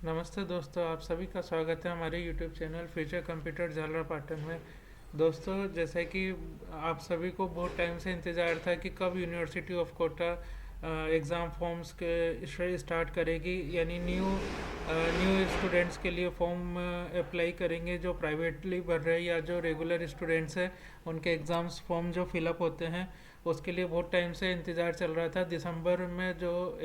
नमस्ते दोस्तों, आप सभी का स्वागत है हमारे YouTube channel future computer Jhalra Patan में। दोस्तों, जैसे कि आप सभी को बहुत टाइम से इंतज़ार था कि कब university of Kota exam forms के स्टार्ट करेगी, यानी न्यू स्टूडेंट्स के लिए फॉर्म अप्लाई करेंगे जो प्राइवेटली भर रहे हैं या जो रेगुलर स्टूडेंट्स हैं उनके एग्ज़ाम्स फॉर्म जो फिलअप होते हैं उसके लिए बहुत टाइम से इंतज़ार चल रहा था। दिसंबर में जो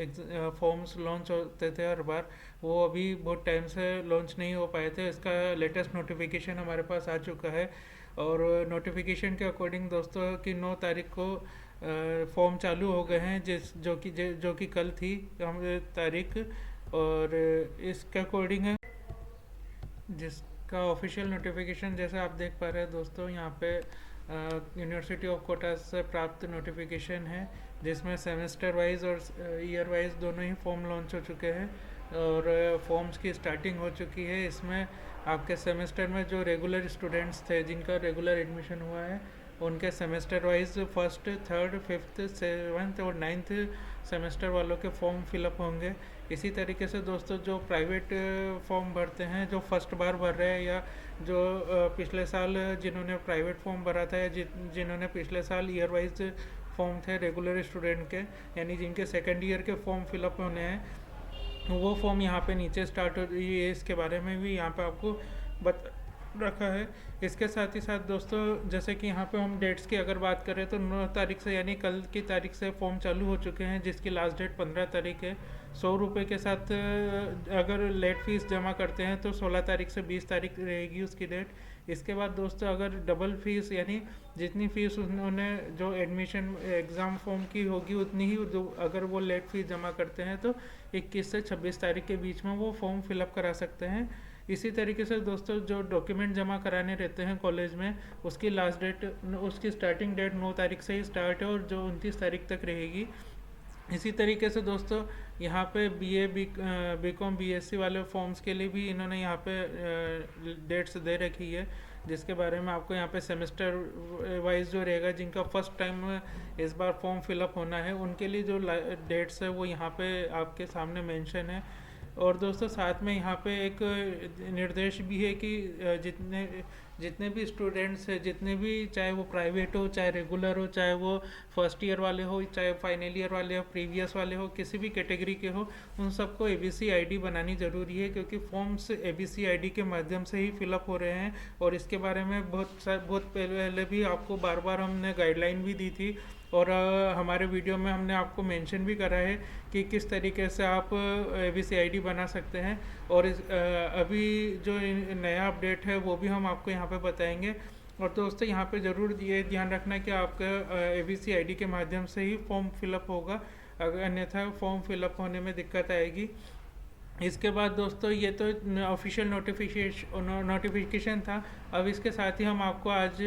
फॉर्म्स लॉन्च होते थे हर बार, वो अभी बहुत टाइम से लॉन्च नहीं हो पाए थे। इसका लेटेस्ट नोटिफिकेशन हमारे पास आ चुका है और नोटिफिकेशन के अकॉर्डिंग दोस्तों कि 9 तारीख को फॉर्म चालू हो गए हैं, जो कि कल थी हम तारीख। और इसके अकॉर्डिंग है जिसका ऑफिशियल नोटिफिकेशन जैसे आप देख पा रहे हैं दोस्तों, यहाँ पे यूनिवर्सिटी ऑफ कोटा से प्राप्त नोटिफिकेशन है जिसमें सेमेस्टर वाइज और ईयर वाइज दोनों ही फॉर्म लॉन्च हो चुके हैं और फॉर्म्स की स्टार्टिंग हो चुकी है। इसमें आपके सेमेस्टर में जो रेगुलर स्टूडेंट्स थे जिनका रेगुलर एडमिशन हुआ है उनके semester wise first, third, fifth, seventh और नाइन्थ सेमेस्टर वालों के फॉर्म फिलअप होंगे। इसी तरीके से दोस्तों जो प्राइवेट फॉर्म भरते हैं, जो फर्स्ट बार भर रहे हैं या जो पिछले साल जिन्होंने प्राइवेट फॉर्म भरा था या जिन्होंने पिछले साल ईयर वाइज फॉर्म थे रेगुलर स्टूडेंट के, यानी जिनके सेकेंड ईयर के फॉर्म फिलअप होने हैं, वो फॉर्म यहाँ पे नीचे स्टार्ट हो ये इसके बारे में भी यहाँ पे आपको बता रखा है। इसके साथ ही साथ दोस्तों जैसे कि यहाँ पे हम डेट्स की अगर बात करें तो 9 तारीख से यानी कल की तारीख से फॉर्म चालू हो चुके हैं जिसकी लास्ट डेट 15 तारीख है। 100 रुपये के साथ अगर लेट फीस जमा करते हैं तो 16 तारीख से 20 तारीख रहेगी उसकी डेट। इसके बाद दोस्तों अगर डबल फीस यानी जितनी फ़ीस उन्होंने जो एडमिशन एग्ज़ाम फॉर्म की होगी उतनी ही जो अगर वो लेट फीस जमा करते हैं तो 21 से 26 तारीख के बीच में वो फॉर्म फिलअप करा सकते हैं। इसी तरीके से दोस्तों जो डॉक्यूमेंट जमा कराने रहते हैं कॉलेज में उसकी लास्ट डेट उसकी स्टार्टिंग डेट 9 तारीख से ही स्टार्ट है और जो 29 तारीख तक रहेगी। इसी तरीके से दोस्तों यहाँ पे बी कॉम बीएससी वाले फॉर्म्स के लिए भी इन्होंने यहाँ पे डेट्स दे रखी है जिसके बारे में आपको यहाँ पे सेमेस्टर वाइज जो रहेगा जिनका फर्स्ट टाइम इस बार फॉर्म फिलअप होना है उनके लिए जो डेट्स है वो यहाँ पे आपके सामने मेंशन है। और दोस्तों साथ में यहाँ पे एक निर्देश भी है कि जितने भी स्टूडेंट्स हैं, जितने भी, चाहे वो प्राइवेट हो, चाहे रेगुलर हो, चाहे वो फर्स्ट ईयर वाले हो, चाहे फाइनल ईयर वाले हो, प्रीवियस वाले हो, किसी भी कैटेगरी के हो, उन सबको एबीसी आईडी बनानी ज़रूरी है क्योंकि फॉर्म्स एबीसी आईडी के माध्यम से ही फिलअप हो रहे हैं। और इसके बारे में बहुत पहले भी आपको बार बार हमने गाइडलाइन भी दी थी और हमारे वीडियो में हमने आपको मेंशन भी करा है कि किस तरीके से आप एबीसीआईडी बना सकते हैं। और अभी जो नया अपडेट है वो भी हम आपको यहाँ पे बताएंगे। और दोस्तों यहाँ पे ज़रूर ये ध्यान रखना कि आपका एबीसीआईडी के माध्यम से ही फॉर्म फिलअप होगा, अगर अन्यथा फॉर्म फिलअप होने में दिक्कत आएगी। इसके बाद दोस्तों ये तो ऑफिशियल नोटिफिकेशन था। अब इसके साथ ही हम आपको आज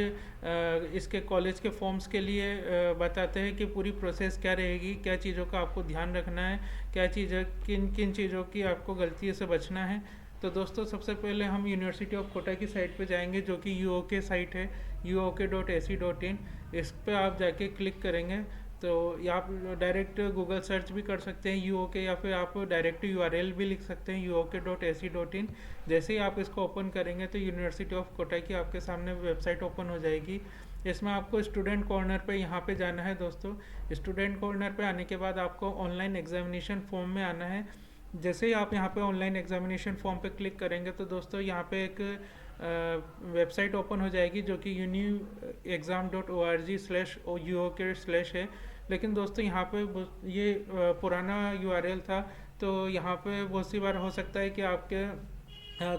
इसके कॉलेज के फॉर्म्स के लिए बताते हैं कि पूरी प्रोसेस क्या रहेगी, क्या चीज़ों का आपको ध्यान रखना है, क्या चीज़ें किन किन चीज़ों की आपको गलती से बचना है। तो दोस्तों सबसे पहले हम यूनिवर्सिटी ऑफ कोटा की साइट पे जाएंगे जो कि UOK साइट है, uok.ac.in। इस पर आप जाके क्लिक करेंगे तो आप डायरेक्ट गूगल सर्च भी कर सकते हैं UOK या फिर आप डायरेक्ट URL भी लिख सकते हैं uok.ac.in। जैसे ही आप इसको ओपन करेंगे तो यूनिवर्सिटी ऑफ कोटा की आपके सामने वेबसाइट ओपन हो जाएगी। इसमें आपको स्टूडेंट कॉर्नर पे यहाँ पे जाना है दोस्तों। स्टूडेंट कॉर्नर पे आने के बाद आपको ऑनलाइन एग्जामिनेशन फॉर्म में आना है। जैसे ही आप यहाँ पे ऑनलाइन एग्जामिनेशन फॉर्म पे क्लिक करेंगे तो दोस्तों यहाँ पे एक वेबसाइट ओपन हो जाएगी जो कि uniexam.org/uok/ है। लेकिन दोस्तों यहाँ पे ये पुराना URL था तो यहाँ पे बहुत सी बार हो सकता है कि आपके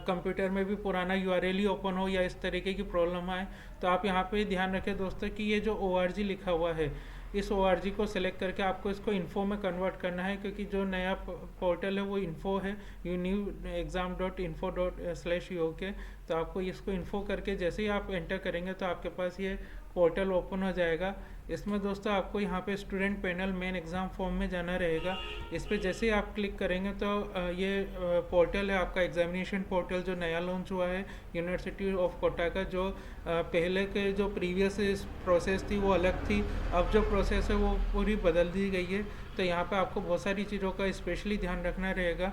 कंप्यूटर में भी पुराना URL ही ओपन हो या इस तरीके की प्रॉब्लम आए। तो आप यहाँ पे ध्यान रखें दोस्तों कि ये जो ORG लिखा हुआ है इस ORG को सिलेक्ट करके आपको इसको इन्फो में कन्वर्ट करना है क्योंकि जो नया पोर्टल है वो इन्फो है uniexam.info/uk। तो आपको इसको इन्फो करके जैसे ही आप एंटर करेंगे तो आपके पास ये पोर्टल ओपन हो जाएगा। इसमें दोस्तों आपको यहाँ पे student panel main exam form में जाना रहेगा। इस पर जैसे ही आप क्लिक करेंगे तो ये पोर्टल है आपका एग्जामिनेशन पोर्टल जो नया लॉन्च हुआ है यूनिवर्सिटी ऑफ कोटा का। जो पहले के जो प्रीवियस प्रोसेस थी वो अलग थी, अब जो प्रोसेस है वो पूरी बदल दी गई है। तो यहाँ पे आपको बहुत सारी चीज़ों का स्पेशली ध्यान रखना रहेगा।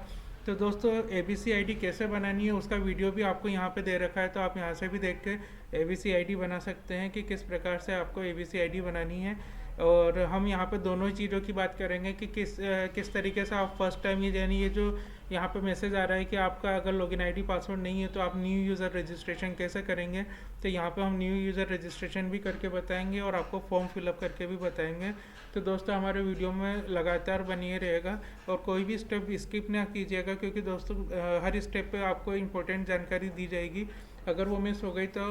तो दोस्तों ABC ID कैसे बनानी है उसका वीडियो भी आपको यहाँ पे दे रखा है, तो आप यहाँ से भी देख के ABC ID बना सकते हैं कि किस प्रकार से आपको ABC ID बनानी है। और हम यहाँ पे दोनों ही चीज़ों की बात करेंगे कि किस तरीके से आप फर्स्ट टाइम ये जो यहाँ पे मैसेज आ रहा है कि आपका अगर लॉगिन आईडी पासवर्ड नहीं है तो आप न्यू यूज़र रजिस्ट्रेशन कैसे करेंगे, तो यहाँ पे हम न्यू यूज़र रजिस्ट्रेशन भी करके बताएंगे और आपको फॉर्म फिलअप करके भी बताएंगे। तो दोस्तों हमारे वीडियो में लगातार बनिए रहेगा और कोई भी स्टेप स्किप ना कीजिएगा, क्योंकि दोस्तों हर स्टेप पे आपको इम्पोर्टेंट जानकारी दी जाएगी। अगर वो मिस हो गई तो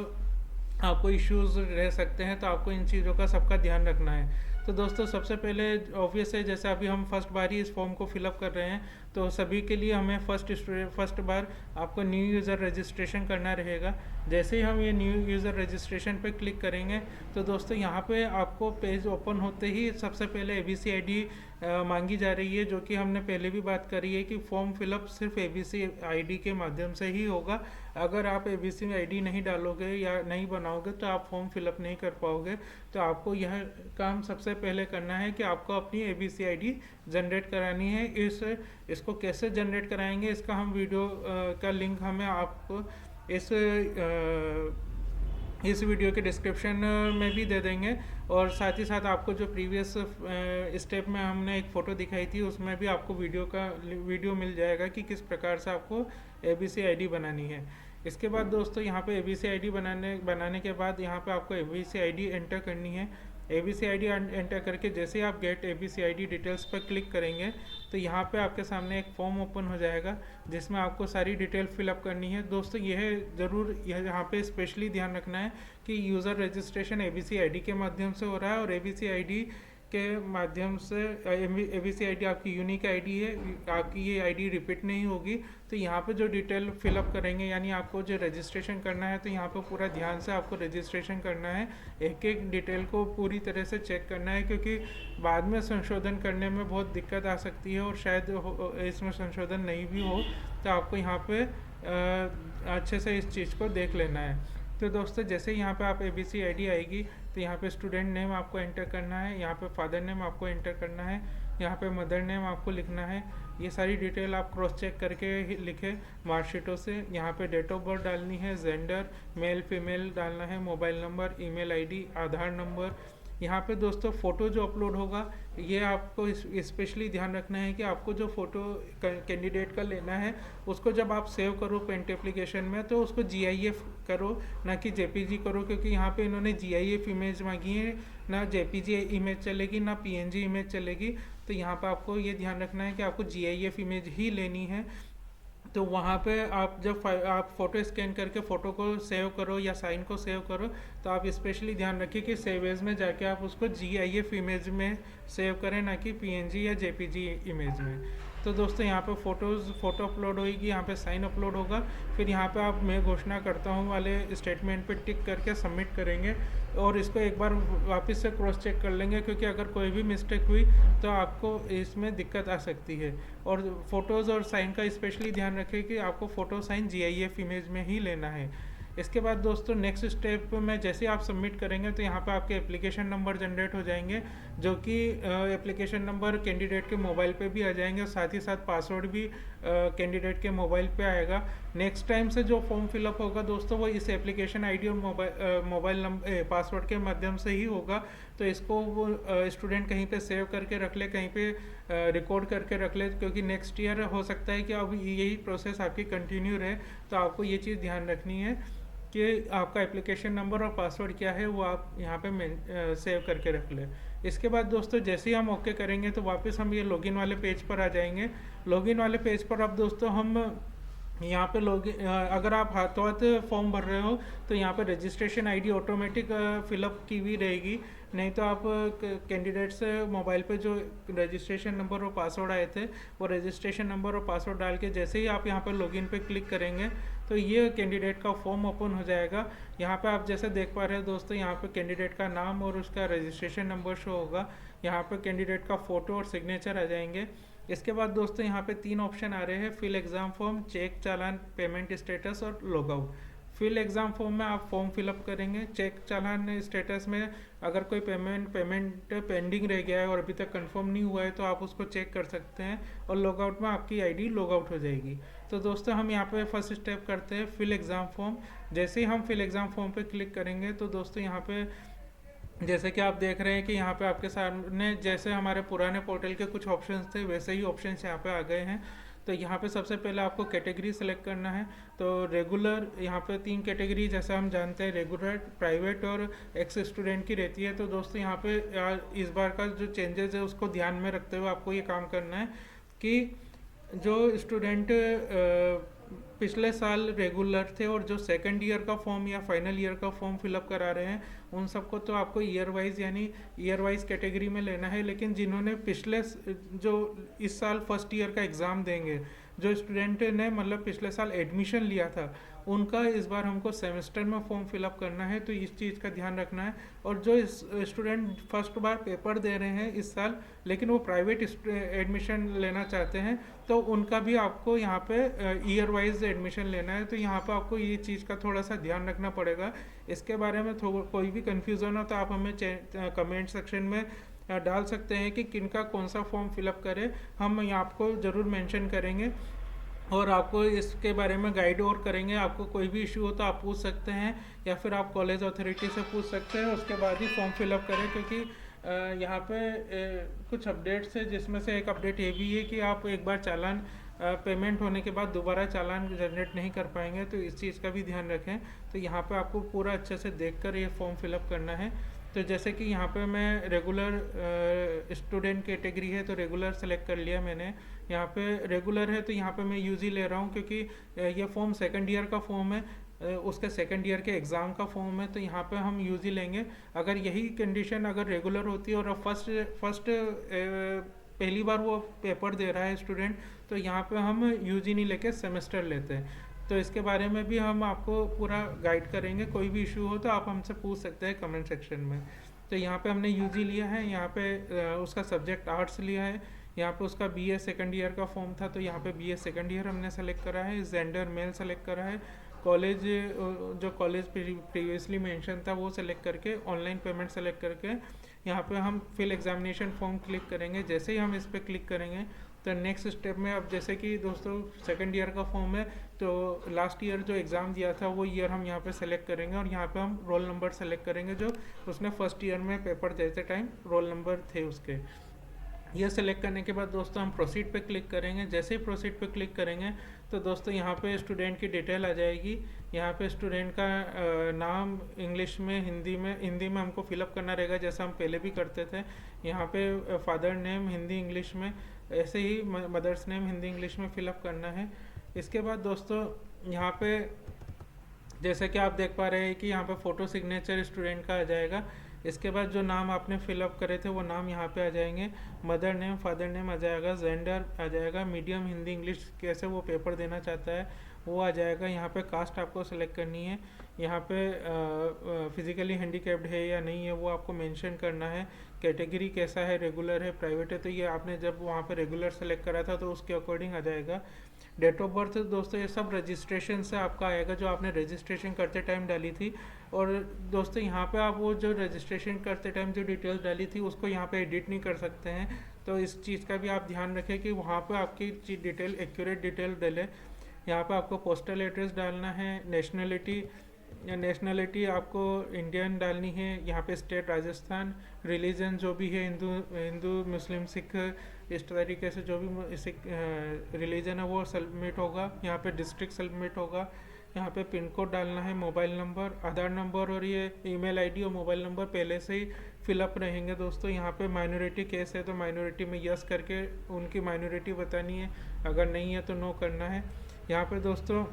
आपको इश्यूज़ रह सकते हैं, तो आपको इन चीज़ों का सबका ध्यान रखना है। तो दोस्तों सबसे पहले ऑब्वियस है, जैसे अभी हम फर्स्ट बार ही इस फॉर्म को फिलअप कर रहे हैं, तो सभी के लिए हमें फर्स्ट बार आपको न्यू यूज़र रजिस्ट्रेशन करना रहेगा। जैसे ही हम ये न्यू यूज़र रजिस्ट्रेशन पे क्लिक करेंगे तो दोस्तों यहाँ पे आपको पेज ओपन होते ही सबसे पहले ABC ID मांगी जा रही है, जो कि हमने पहले भी बात करी है कि फॉर्म फिलअप सिर्फ ABC ID के माध्यम से ही होगा। अगर आप ABC ID नहीं डालोगे या नहीं बनाओगे तो आप फॉर्म फिलअप नहीं कर पाओगे। तो आपको यह काम सबसे पहले करना है कि आपको अपनी ABC ID जनरेट करानी है। इसको कैसे जनरेट कराएंगे इसका हम वीडियो का लिंक हमें आपको इस वीडियो के डिस्क्रिप्शन में भी दे देंगे, और साथ ही साथ आपको जो प्रीवियस स्टेप में हमने एक फ़ोटो दिखाई थी उसमें भी आपको वीडियो मिल जाएगा कि किस प्रकार से आपको ABC ID बनानी है। इसके बाद दोस्तों यहाँ पे ABC ID बनाने के बाद यहाँ पे आपको ABC ID एंटर करनी है। ABC ID एंटर करके जैसे ही आप गेट ABC ID डिटेल्स पर क्लिक करेंगे तो यहाँ पे आपके सामने एक फॉर्म ओपन हो जाएगा जिसमें आपको सारी डिटेल फिलअप करनी है। दोस्तों यह यहाँ पे स्पेशली ध्यान रखना है कि यूज़र रजिस्ट्रेशन ABC ID के माध्यम से हो रहा है, और ABC ID के माध्यम से ABC ID आपकी यूनिक ID है, आपकी ये ID रिपीट नहीं होगी। तो यहाँ पे जो डिटेल फिलअप करेंगे, यानी आपको जो रजिस्ट्रेशन करना है, तो यहाँ पे पूरा ध्यान से आपको रजिस्ट्रेशन करना है, एक एक डिटेल को पूरी तरह से चेक करना है, क्योंकि बाद में संशोधन करने में बहुत दिक्कत आ सकती है और शायद इसमें संशोधन नहीं भी हो। तो आपको यहाँ पे अच्छे से इस चीज़ को देख लेना है। तो दोस्तों जैसे यहाँ पे आप ABC ID आएगी तो यहाँ पे स्टूडेंट नेम आपको एंटर करना है, यहाँ पे फादर नेम आपको एंटर करना है, यहाँ पे मदर नेम आपको लिखना है। ये सारी डिटेल आप क्रॉस चेक करके लिखें मार्कशीटों से। यहाँ पे डेट ऑफ बर्थ डालनी है, जेंडर मेल फीमेल डालना है, मोबाइल नंबर, ईमेल ID, आधार नंबर। यहाँ पे दोस्तों फ़ोटो जो अपलोड होगा, ये आपको स्पेशली ध्यान रखना है कि आपको जो फ़ोटो कैंडिडेट का लेना है उसको जब आप सेव करो पेंट एप्लीकेशन में तो उसको GIF करो, ना कि JPG करो, क्योंकि यहाँ पे इन्होंने GIF इमेज मांगी है, ना JPG इमेज चलेगी ना PNG इमेज चलेगी। तो यहाँ पे आपको ये ध्यान रखना है कि आपको GIF इमेज ही लेनी है। तो वहाँ पे आप जब आप फ़ोटो स्कैन करके फ़ोटो को सेव करो या साइन को सेव करो तो आप स्पेशली ध्यान रखिए कि सेव एज में जाके आप उसको GIF इमेज में सेव करें, ना कि PNG या JPG इमेज में। तो दोस्तों यहाँ पे फ़ोटो अपलोड होगी, यहाँ पे साइन अपलोड होगा, फिर यहाँ पे आप मैं घोषणा करता हूँ वाले स्टेटमेंट पे टिक करके सबमिट करेंगे, और इसको एक बार वापस से क्रॉस चेक कर लेंगे, क्योंकि अगर कोई भी मिस्टेक हुई तो आपको इसमें दिक्कत आ सकती है। और फ़ोटोज़ और साइन का स्पेशली ध्यान रखें कि आपको फ़ोटो साइन GIF इमेज में ही लेना है। इसके बाद दोस्तों नेक्स्ट स्टेप में जैसे आप सबमिट करेंगे तो यहाँ पे आपके एप्लीकेशन नंबर जनरेट हो जाएंगे, जो कि एप्लीकेशन नंबर कैंडिडेट के मोबाइल पे भी आ जाएंगे, और साथ ही साथ पासवर्ड भी कैंडिडेट के मोबाइल पे आएगा। नेक्स्ट टाइम से जो फॉर्म फिलअप होगा दोस्तों वो इस एप्लीकेशन ID और मोबाइल नंबर पासवर्ड के माध्यम से ही होगा। तो इसको वो स्टूडेंट कहीं पे सेव करके रख ले, कहीं पे रिकॉर्ड करके रख ले, क्योंकि नेक्स्ट ईयर हो सकता है कि अब यही प्रोसेस आपकी कंटिन्यू रहे। तो आपको ये चीज़ ध्यान रखनी है कि आपका एप्लीकेशन नंबर और पासवर्ड क्या है वो आप यहाँ पे सेव करके रख लें। इसके बाद दोस्तों जैसे ही हम ओके करेंगे तो वापस हम ये लॉगिन वाले पेज पर आ जाएंगे। लॉगिन वाले पेज पर अब दोस्तों हम यहाँ पे अगर आप हाथों हाथ फॉर्म भर रहे हो तो यहाँ पे रजिस्ट्रेशन ID ऑटोमेटिक फिलअप की हुई रहेगी, नहीं तो आप कैंडिडेट से मोबाइल पे जो रजिस्ट्रेशन नंबर और पासवर्ड आए थे वो रजिस्ट्रेशन नंबर और पासवर्ड डाल के जैसे ही आप यहाँ पे लॉगिन पे क्लिक करेंगे तो ये कैंडिडेट का फॉर्म ओपन हो जाएगा। यहाँ पे आप जैसे देख पा रहे हैं दोस्तों, यहाँ पे कैंडिडेट का नाम और उसका रजिस्ट्रेशन नंबर शो होगा, यहाँ पे कैंडिडेट का फ़ोटो और सिग्नेचर आ जाएंगे। इसके बाद दोस्तों यहाँ पे 3 ऑप्शन आ रहे हैं, fill exam form, check challan, payment status और log out. Fill exam form में आप फॉर्म फिलअप करेंगे। चेक चालान स्टेटस में अगर कोई पेमेंट पेंडिंग रह गया है और अभी तक कंफर्म नहीं हुआ है तो आप उसको चेक कर सकते हैं, और लॉगआउट में आपकी आईडी लॉग आउट हो जाएगी। तो दोस्तों हम यहाँ पे फर्स्ट स्टेप करते हैं फिल एग्ज़ाम फॉर्म। जैसे ही हम फिल एग्ज़ाम फॉर्म पे क्लिक करेंगे तो दोस्तों यहाँ पे जैसे कि आप देख रहे हैं कि यहाँ पे आपके सामने जैसे हमारे पुराने पोर्टल के कुछ ऑप्शंस थे वैसे ही ऑप्शंस यहाँ पे आ गए हैं। तो यहाँ पे सबसे पहले आपको कैटेगरी सेलेक्ट करना है। तो रेगुलर, यहाँ पे 3 कैटेगरी जैसा हम जानते हैं, रेगुलर, प्राइवेट और एक्स स्टूडेंट की रहती है। तो दोस्तों यहाँ पे इस बार का जो चेंजेस है उसको ध्यान में रखते हुए आपको ये काम करना है कि जो स्टूडेंट पिछले साल रेगुलर थे और जो सेकंड ईयर का फॉर्म या फाइनल ईयर का फॉर्म फिलअप करा रहे हैं उन सबको तो आपको ईयर वाइज यानी ईयर वाइज कैटेगरी में लेना है। लेकिन जिन्होंने पिछले जो इस साल फर्स्ट ईयर का एग्ज़ाम देंगे, जो स्टूडेंट ने मतलब पिछले साल एडमिशन लिया था, उनका इस बार हमको सेमेस्टर में फॉर्म फिलअप करना है। तो इस चीज़ का ध्यान रखना है। और जो स्टूडेंट फर्स्ट बार पेपर दे रहे हैं इस साल लेकिन वो प्राइवेट एडमिशन लेना चाहते हैं तो उनका भी आपको यहाँ पे ईयर वाइज एडमिशन लेना है। तो यहाँ पे आपको ये चीज़ का थोड़ा सा ध्यान रखना पड़ेगा। इसके बारे में कोई भी कन्फ्यूज़न हो तो आप हमें कमेंट सेक्शन में डाल सकते हैं कि किनका कौन सा फॉर्म फिलअप करें। हम यहाँ आपको ज़रूर मेंशन करेंगे और आपको इसके बारे में गाइड और करेंगे। आपको कोई भी इशू हो तो आप पूछ सकते हैं या फिर आप कॉलेज अथॉरिटी से पूछ सकते हैं, उसके बाद ही फॉर्म फिलअप करें। क्योंकि यहाँ पे कुछ अपडेट्स है जिसमें से एक अपडेट ये भी है कि आप एक बार चालान पेमेंट होने के बाद दोबारा चालान जनरेट नहीं कर पाएंगे। तो इस चीज़ का भी ध्यान रखें। तो यहाँ पे आपको पूरा अच्छे से देखकर ये फॉर्म फिलअप करना है। तो जैसे कि यहाँ पे मैं रेगुलर स्टूडेंट कैटेगरी है तो रेगुलर सेलेक्ट कर लिया मैंने। यहाँ पे रेगुलर है तो यहाँ पे मैं यूजी ले रहा हूँ क्योंकि ये फॉर्म सेकंड ईयर का फॉर्म है, उसके सेकंड ईयर के एग्ज़ाम का फॉर्म है। तो यहाँ पे हम यूजी लेंगे। अगर यही कंडीशन अगर रेगुलर होती है और फर्स्ट पहली बार वो पेपर दे रहा है स्टूडेंट, तो यहाँ पे हम यूजी नहीं लेके सेमेस्टर लेते हैं। तो इसके बारे में भी हम आपको पूरा गाइड करेंगे। कोई भी इशू हो तो आप हमसे पूछ सकते हैं कमेंट सेक्शन में। तो यहाँ पे हमने यूजी लिया है, यहाँ पे उसका सब्जेक्ट आर्ट्स लिया है, यहाँ पे उसका बीए सेकंड ईयर का फॉर्म था तो यहाँ पे बीए सेकंड ईयर हमने सेलेक्ट करा है। जेंडर मेल सेलेक्ट करा है। कॉलेज, जो कॉलेज प्रीवियसली मेंशन था वो सेलेक्ट करके ऑनलाइन पेमेंट सेलेक्ट करके यहाँ पे हम फिल एग्जामिनेशन फॉर्म क्लिक करेंगे। जैसे ही हम इस पर क्लिक करेंगे तो नेक्स्ट स्टेप में, अब जैसे कि दोस्तों सेकंड ईयर का फॉर्म है तो लास्ट ईयर जो एग्ज़ाम दिया था वो ईयर हम यहाँ पे सेलेक्ट करेंगे और यहाँ पे हम रोल नंबर सेलेक्ट करेंगे जो उसने फर्स्ट ईयर में पेपर देते टाइम रोल नंबर थे उसके। ये सेलेक्ट करने के बाद दोस्तों हम प्रोसीड पे क्लिक करेंगे। जैसे ही प्रोसीड पे क्लिक करेंगे तो दोस्तों यहाँ पे स्टूडेंट की डिटेल आ जाएगी। यहाँ पे स्टूडेंट का नाम इंग्लिश में, हिंदी में हमको फिलअप करना रहेगा जैसा हम पहले भी करते थे। यहाँ पे फादर नेम हिंदी इंग्लिश में, ऐसे ही मदर्स नेम हिंदी इंग्लिश में फिलअप करना है। इसके बाद दोस्तों यहाँ पे जैसे कि आप देख पा रहे हैं कि यहाँ पे फ़ोटो सिग्नेचर स्टूडेंट का आ जाएगा। इसके बाद जो नाम आपने फिलअप करे थे वो नाम यहाँ पे आ जाएंगे। मदर नेम, फादर नेम आ जाएगा, जेंडर आ जाएगा, मीडियम हिंदी इंग्लिश कैसे वो पेपर देना चाहता है वो आ जाएगा। यहाँ पे कास्ट आपको सेलेक्ट करनी है। यहाँ पे फिजिकली हैंडीकैप्ड है या नहीं है वो आपको मेंशन करना है। कैटेगरी कैसा है, रेगुलर है, प्राइवेट है, तो ये आपने जब वहाँ पे रेगुलर सेलेक्ट करा था तो उसके अकॉर्डिंग आ जाएगा। डेट ऑफ बर्थ दोस्तों ये सब रजिस्ट्रेशन से आपका आएगा जो आपने रजिस्ट्रेशन करते टाइम डाली थी। और दोस्तों यहाँ पे आप वो जो रजिस्ट्रेशन करते टाइम जो डिटेल्स डाली थी उसको यहाँ पे एडिट नहीं कर सकते हैं। तो इस चीज़ का भी आप ध्यान रखें कि वहाँ पे आपकी डिटेल एक्यूरेट डिटेल डाले। यहाँ पे आपको पोस्टल एड्रेस डालना है। नेशनलिटी आपको इंडियन डालनी है। यहाँ पे स्टेट राजस्थान, रिलीजन जो भी है हिंदू मुस्लिम सिख, इस तरीके से जो भी रिलीजन है वो सबमिट होगा। यहाँ पे डिस्ट्रिक्ट सबमिट होगा। यहाँ पे पिन कोड डालना है, मोबाइल नंबर, आधार नंबर और ये ईमेल आईडी और मोबाइल नंबर पहले से ही फिलअप रहेंगे। दोस्तों यहाँ पे माइनॉरिटी केस है तो माइनॉरिटी में यस करके उनकी माइनॉरिटी बतानी है, अगर नहीं है तो नो करना है। यहाँ पे दोस्तों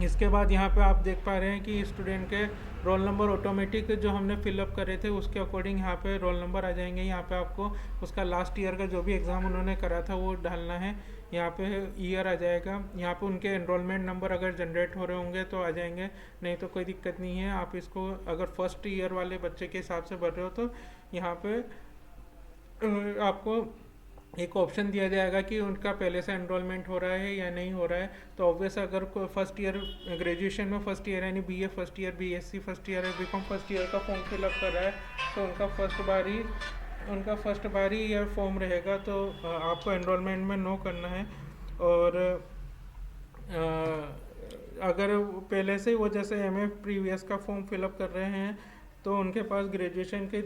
इसके बाद यहाँ पे आप देख पा रहे हैं कि स्टूडेंट के रोल नंबर ऑटोमेटिक जो हमने फिलअप करे थे उसके अकॉर्डिंग यहाँ पे रोल नंबर आ जाएंगे। यहाँ पे आपको उसका लास्ट ईयर का जो भी एग्ज़ाम उन्होंने करा था वो डालना है। यहाँ पे ईयर आ जाएगा। यहाँ पे उनके एनरोलमेंट नंबर अगर जनरेट हो रहे होंगे तो आ जाएंगे, नहीं तो कोई दिक्कत नहीं है। आप इसको अगर फर्स्ट ईयर वाले बच्चे के हिसाब से भर रहे हो तो यहाँ पे आपको एक ऑप्शन दिया जाएगा कि उनका पहले से एनरोलमेंट हो रहा है या नहीं हो रहा है। तो ऑब्वियस अगर कोई फर्स्ट ईयर ग्रेजुएशन में फर्स्ट ईयर यानी BA first year, BSc first year, BCom first year का फॉर्म फिलअप कर रहा है तो उनका फर्स्ट बारी ईयर फॉर्म रहेगा। तो आपको एनरोलमेंट में नो करना है। और अगर पहले से वो जैसे एमए प्रीवियस का फॉर्म फिलअप कर रहे हैं तो उनके पास ग्रेजुएशन के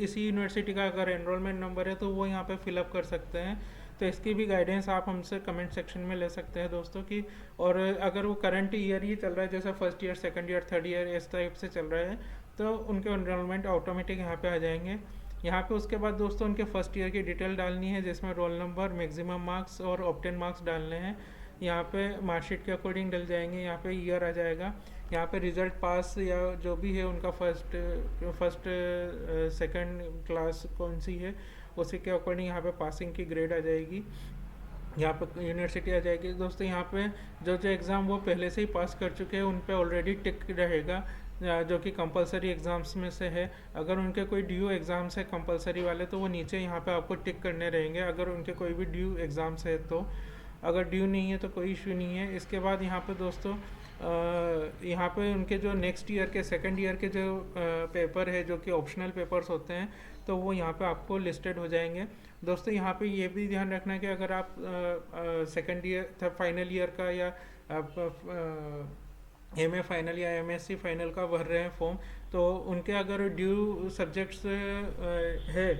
इसी यूनिवर्सिटी का अगर एनरोलमेंट नंबर है तो वो यहाँ पे फिलअप कर सकते हैं। तो इसकी भी गाइडेंस आप हमसे कमेंट सेक्शन में ले सकते हैं दोस्तों की। और अगर वो करंट ईयर ही चल रहा है जैसे first year, second year, third year इस टाइप से चल रहा है तो उनके एनरोलमेंट ऑटोमेटिक यहाँ पे आ जाएंगे। यहाँ पे उसके बाद दोस्तों उनके फर्स्ट ईयर की डिटेल डालनी है जिसमें रोल नंबर, मैक्सिमम मार्क्स और ऑब्टेन मार्क्स डालने हैं। यहाँ पे मार्कशीट के अकॉर्डिंग डल जाएंगे। यहाँ पे ईयर आ जाएगा। यहाँ पे रिजल्ट पास या जो भी है उनका फर्स्ट सेकंड क्लास कौन सी है उसी के अकॉर्डिंग यहाँ पे पासिंग की ग्रेड आ जाएगी। यहाँ पे यूनिवर्सिटी आ जाएगी। दोस्तों यहाँ पे जो जो एग्ज़ाम वो पहले से ही पास कर चुके हैं उन पे ऑलरेडी टिक रहेगा जो कि कंपलसरी एग्ज़ाम्स में से है। अगर उनके कोई ड्यू एग्ज़ाम्स है कंपलसरी वाले तो वो नीचे यहाँ पे आपको टिक करने रहेंगे अगर उनके कोई भी ड्यू एग्ज़ाम्स है तो। अगर ड्यू नहीं है तो कोई इशू नहीं है। इसके बाद यहाँ पे दोस्तों यहाँ पे उनके जो नेक्स्ट ईयर के सेकंड ईयर के जो पेपर है जो कि ऑप्शनल पेपर्स होते हैं तो वो यहाँ पे आपको लिस्टेड हो जाएंगे। दोस्तों यहाँ पे ये भी ध्यान रखना है कि अगर आप सेकंड ईयर फाइनल ईयर का या एमए फाइनल या एमएससी फाइनल का भर रहे हैं फॉर्म तो उनके अगर ड्यू सब्जेक्ट्स है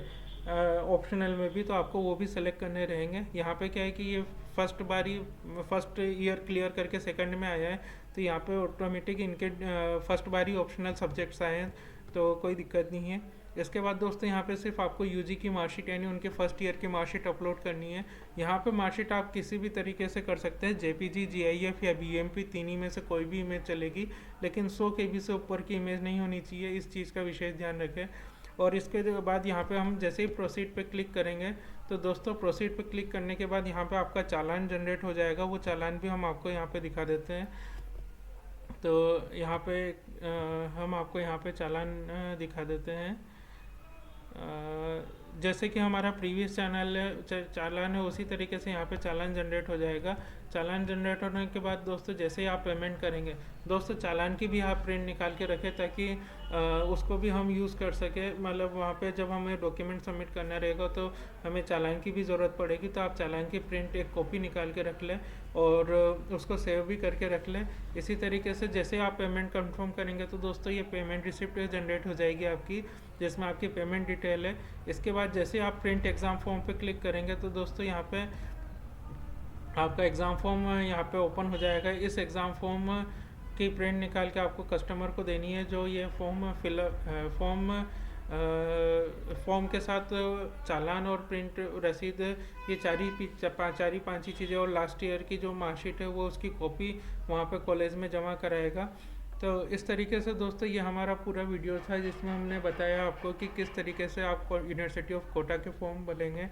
ऑप्शनल में भी तो आपको वो भी सेलेक्ट करने रहेंगे। यहाँ पे क्या है कि ये फर्स्ट ईयर क्लियर करके सेकंड में आया है तो यहाँ पे ऑटोमेटिक इनके फर्स्ट बारी ऑप्शनल सब्जेक्ट्स आए हैं तो कोई दिक्कत नहीं है। इसके बाद दोस्तों यहाँ पे सिर्फ आपको यूजी की मार्कशीट यानी उनके फर्स्ट ईयर की मार्कशीट अपलोड करनी है। यहाँ पे मार्कशीट आप किसी भी तरीके से कर सकते हैं, जेपीजी, जीआईएफ या बीएमपी तीन में से कोई भी इमेज चलेगी, लेकिन 100 KB से ऊपर की इमेज नहीं होनी चाहिए। इस चीज़ का विशेष ध्यान रखें। और इसके बाद यहाँ पे हम जैसे ही प्रोसीड पे क्लिक करेंगे तो दोस्तों प्रोसीड पे क्लिक करने के बाद यहाँ पे आपका चालान जनरेट हो जाएगा। वो चालान भी हम आपको यहाँ पे दिखा देते हैं। तो यहाँ पे हम आपको यहाँ पे चालान दिखा देते हैं। जैसे कि हमारा प्रीवियस चालान है उसी तरीके से यहाँ पे चालान जनरेट हो जाएगा। चालान जनरेट होने के बाद दोस्तों जैसे ही आप पेमेंट करेंगे दोस्तों चालान की भी आप प्रिंट निकाल के रखें ताकि उसको भी हम यूज़ कर सके। मतलब वहाँ पे जब हमें डॉक्यूमेंट सबमिट करना रहेगा तो हमें चालान की भी ज़रूरत पड़ेगी तो आप चालान की प्रिंट एक कॉपी निकाल के रख लें और उसको सेव भी करके रख लें। इसी तरीके से जैसे आप पेमेंट कंफर्म करेंगे तो दोस्तों ये पेमेंट रिसिप्ट जनरेट हो जाएगी आपकी जिसमें आपकी पेमेंट डिटेल है। इसके बाद जैसे आप प्रिंट एग्ज़ाम फॉर्म पे क्लिक करेंगे तो दोस्तों यहाँ पे आपका एग्ज़ाम फॉर्म यहाँ पे ओपन हो जाएगा। इस एग्ज़ाम फॉर्म की प्रिंट निकाल के आपको कस्टमर को देनी है। जो ये फॉर्म के साथ चालान और प्रिंट रसीद ये चार ही पाँच ही चीज़ें और लास्ट ईयर की जो मार्कशीट है वो उसकी कॉपी वहाँ पे कॉलेज में जमा कराएगा। तो इस तरीके से दोस्तों ये हमारा पूरा वीडियो था जिसमें हमने बताया आपको कि किस तरीके से आप यूनिवर्सिटी ऑफ कोटा के फॉर्म भरेंगे।